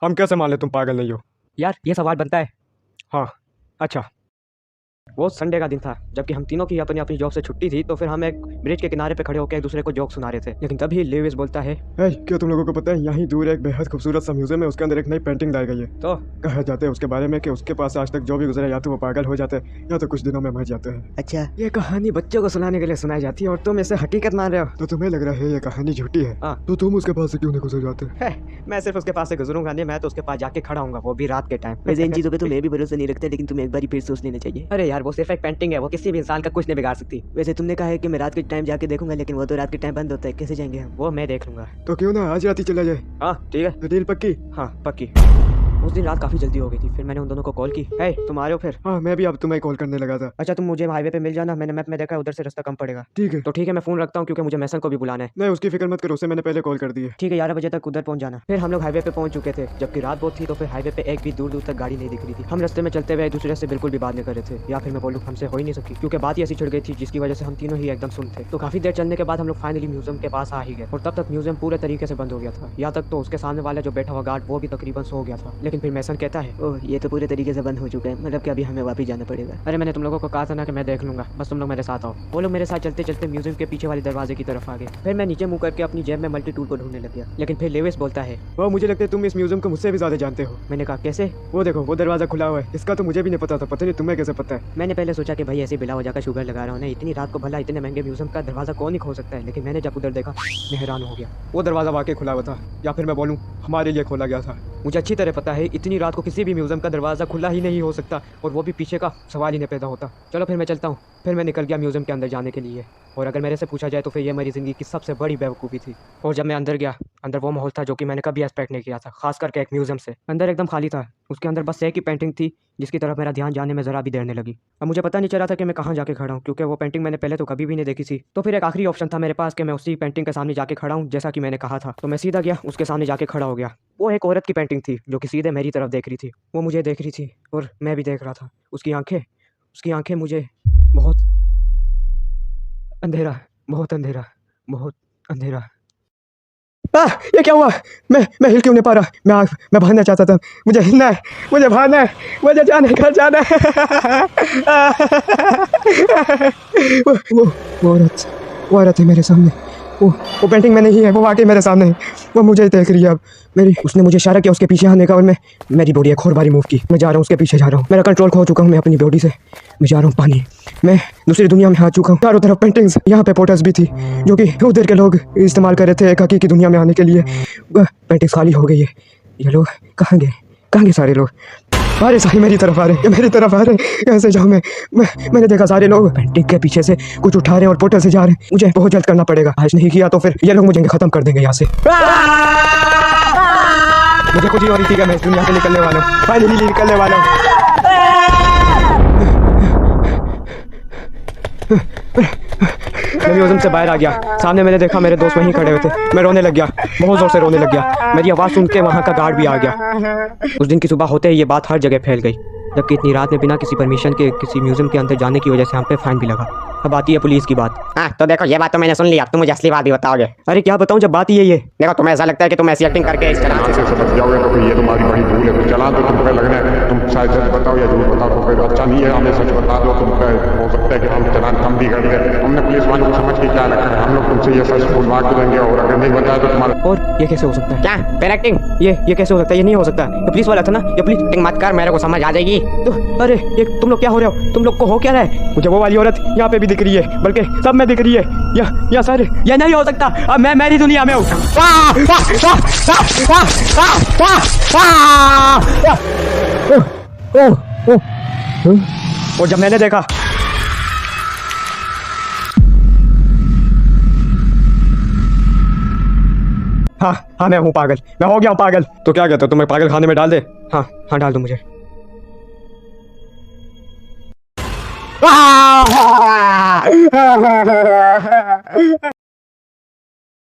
हम कैसे मान ले तुम पागल नहीं हो? यार ये सवाल बनता है। हाँ, अच्छा। वो संडे का दिन था, जबकि हम तीनों की अपनी अपनी जॉब से छुट्टी थी। तो फिर हम एक ब्रिज के किनारे पे खड़े होकर एक दूसरे को जोक सुना रहे थे। लेकिन तभी लेविस बोलता है, क्या तुम लोगों को पता है यहीं दूर एक बेहद खूबसूरत सा म्यूजियम है, उसके अंदर एक नई पेंटिंग लाई गई है। तो कहा जाते हैं उसके बारे में कि उसके पास आज तक जो भी गुजरे या तो वो पागल हो जाते हैं या तो कुछ दिनों में मर जाते हैं। अच्छा, ये कहानी बच्चों को सुनाने के लिए सुनाई जाती है और तुम इसे हकीकत मान रहे हो? तो तुम्हें लग रहा है ये कहानी झूठी है? हाँ। तो तुम उसके पास से क्यों नहीं गुजर जाते? मैं सिर्फ उसके पास से गुजरूंगा नहीं, मैं तो उसके पास जाके खड़ा हूँ, वो भी रात के टाइम। वैसे इन चीजों पे तो मैं भी भरोसा नहीं रखता, लेकिन तुम्हें एक बार फिर सोच लेना चाहिए। अरे यार, वो सिर्फ एक पेंटिंग है, वो किसी भी इंसान का कुछ नहीं बिगाड़ सकती। वैसे तुमने कहा है कि मैं रात के टाइम जाके देखूंगा, लेकिन वो तो रात के टाइम बंद होता है, कैसे जाएंगे हम? वो मैं देख लूंगा। तो क्यों ना आज रात ही चला जाए? हाँ ठीक है। डील पक्की? हाँ पक्की। उस दिन रात काफी जल्दी हो गई थी, फिर मैंने उन दोनों को कॉल की। हे तुम आ रहे हो फिर? हाँ, मैं भी अब तुम्हें कॉल करने लगा था। अच्छा, तुम मुझे हाईवे पे मिल जाना, मैंने मैप में देखा है उधर से रास्ता कम पड़ेगा। ठीक है। तो ठीक है, मैं फोन रखता हूँ क्योंकि मुझे मैसन को भी बुलाना है। नहीं, उसकी फिक्र मत करो, उसे मैंने पहले कॉल कर दी है। ठीक है, 11 बजे तक उधर पहुंच जाना। फिर हम लोग हाईवे पे पहुंच चुके थे, जबकि रात बहुत थी तो फिर हाईवे पे एक भी दूर दूर तक गाड़ी नहीं दिख रही थी। हम रास्ते में चलते हुए एक दूसरे से बिल्कुल भी बात नहीं कर रहे थे, या फिर मैं बोलूँ हमसे हो ही नहीं सकी, क्योंकि बात ही ऐसी छिड़ गई थी जिसकी वजह से हम तीनों ही एकदम सुन थे। तो काफी देर चलने के बाद हम लोग फाइनली म्यूजियम के पास आ ही गए, और तब तक म्यूजियम पूरे तरीके से बंद हो गया था। यहाँ तक तो उसके सामने वाला जो बैठा हुआ गार्ड वो भी तकरीबन सो गया था। लेकिन फिर मैसन कहता है, ओह, ये तो पूरे तरीके से बंद हो चुका है, मतलब कि अभी हमें वापस जाना पड़ेगा। अरे मैंने तुम लोगों को कहा था ना कि मैं देख लूंगा, बस तुम लोग मेरे साथ आओ। वो लोग मेरे साथ चलते चलते म्यूजियम के पीछे वाले दरवाजे की तरफ आ गए। फिर मैं नीचे मुंह करके अपनी जेब में मल्टी टूल को ढूंढने लग गया। लेकिन फिर लेविस बोलता है, वो मुझे लगता है तुम इस म्यूजियम को मुझसे भी ज्यादा जानते हो। मैंने कहा कैसे? वो देखो, वो दरवाजा खुला हुआ है, इसका तो मुझे भी नहीं पता था, पता नहीं तुम्हें कैसे पता है। मैंने पहले सोचा कि भाई ऐसे बिला वजह का शुगर लगा रहा हूँ ना, इतनी रात को भला इतने महंगे म्यूजियम का दरवाजा कौन ही खोल सकता है। लेकिन मैंने जब उधर देखा मैं हैरान हो गया। वो दरवाजा वाकई खुला हुआ था, या फिर मैं बोलूँ हमारे लिए खोला गया था। मुझे अच्छी तरह पता है इतनी रात को किसी भी म्यूजियम का दरवाजा खुला ही नहीं हो सकता, और वो भी पीछे का सवाल ही नहीं पैदा होता। चलो फिर मैं चलता हूँ। फिर मैं निकल गया म्यूजियम के अंदर जाने के लिए, और अगर मेरे से पूछा जाए तो फिर ये मेरी ज़िंदगी की सबसे बड़ी बेवकूफ़ी थी। और जब मैं अंदर गया, अंदर वो माहौल था जो कि मैंने कभी एक्सपेक्ट नहीं किया था, खास करके एक म्यूजियम से। अंदर एकदम खाली था, उसके अंदर बस एक ही पेंटिंग थी जिसकी तरफ मेरा ध्यान जाने में ज़रा भी देर नहीं लगी। अब मुझे पता नहीं चला था कि मैं कहाँ जाके खड़ा हूँ, क्योंकि वो पेंटिंग मैंने पहले तो कभी भी नहीं देखी थी। तो फिर एक आखिरी ऑप्शन था मेरे पास कि मैं उसी पेंटिंग के सामने जाके खड़ा हूँ, जैसा कि मैंने कहा था। तो मैं सीधा गया, उसके सामने जाके खड़ा हो गया। वो एक औरत की पेंटिंग थी जो कि सीधे मेरी तरफ देख रही थी। वो मुझे देख रही थी और मैं भी देख रहा था। उसकी आंखें मुझे बहुत अंधेरा, बहुत अंधेरा, बहुत अंधेरा। ये क्या हुआ? मैं हिल क्यों नहीं पा रहा? मैं भागना चाहता था, मुझे हिलना है, मुझे भागना है, मुझे जाने घर जाना है। वो औरत है मेरे सामने, वो पेंटिंग में नहीं है, वो वाकई मेरे सामने है। वो मुझे देख रही है। अब उसने मुझे इशारा किया उसके पीछे आने का, और मेरी बॉडी एक और बारी मूव की। मैं जा रहा हूँ, उसके पीछे जा रहा हूँ। मेरा कंट्रोल खो चुका हूँ मैं अपनी बॉडी से। मैं जा रहा हूँ पानी, मैं दूसरी दुनिया में आ चुका हूँ। चारों तरफ पेंटिंग्स, यहाँ पे पोटर्स भी थी जो कि उधर के लोग इस्तेमाल कर रहे थे एक हकीकी दुनिया में आने के लिए। पेंटिंग्स खाली हो गई है। ये लोग कहाँ गए सारे लोग? अरे सारे मेरी तरफ आ रहे, कैसे जाऊँ मैंने देखा सारे लोग पेंटिंग के पीछे से कुछ उठा रहे हैं और पोर्टल से जा रहे हैं। मुझे बहुत जल्द करना पड़ेगा, आज नहीं किया तो फिर ये लोग मुझे खत्म कर देंगे यहाँ से। मुझे खुद ही हो रही थी कि मैं इस दुनिया से निकलने वाला हूँ, फाइनली निकलने वाला हूँ। मैं म्यूजियम से बाहर आ गया, सामने मैंने देखा मेरे दोस्त वहीं खड़े हुए थे। मैं रोने लग गया, बहुत जोर से रोने लग गया। मेरी आवाज़ सुन के वहाँ का गार्ड भी आ गया। उस दिन की सुबह होते ही ये बात हर जगह फैल गई, जबकि इतनी रात में बिना किसी परमिशन के किसी म्यूजियम के अंदर जाने की वजह से हम पे फाइन भी लगा। अब आती है पुलिस की बात। हाँ तो देखो, ये बात तो मैंने सुन ली, अब तुम मुझे असली बात भी बताओगे। अरे क्या बताऊँ, जब बात ही यही है। देखो, तुम्हें ऐसा लगता है कि तुम ऐसी एक्टिंग करके इस तरह से समझ जाओगे तो फिर ये तुम्हारी बड़ी भूल है। तो चला दो, तुमको लगना है तुम शायद सच बताओ या झूठ बताओ तो फिर अच्छा नहीं है। हमें सच बता दो, तुम हो सकता है कि हम चलान कम भी कर दें। हमने पुलिस वालों को समझ के क्या रखा है, हम लोग तुमसे ये सच बुलवा के देंगे, और अगर नहीं बताया तो तुम्हारा। और ये कैसे हो सकता है? क्या फिर एक्टिंग? ये कैसे हो सकता है? ये नहीं हो सकता। ये पुलिस वाला था ना, ये पुलिस। एक्टिंग मत कर, मेरे को समझ आ जाएगी। तो अरे ये तुम लोग क्या हो रहे हो? तुम लोग को हो क्या रहा है? मुझे वो वाली औरत यहाँ पे भी दिख रही है, बल्कि सब में दिख रही है। या सारे। ये नहीं हो सकता, अब मैं मेरी दुनिया में हूँ। और जब मैंने देखा, हाँ मैं हूँ पागल, मैं हो गया हूँ पागल। तो क्या कहते हो, तुम्हें पागल खाने में डाल दे? हाँ डाल दो मुझे।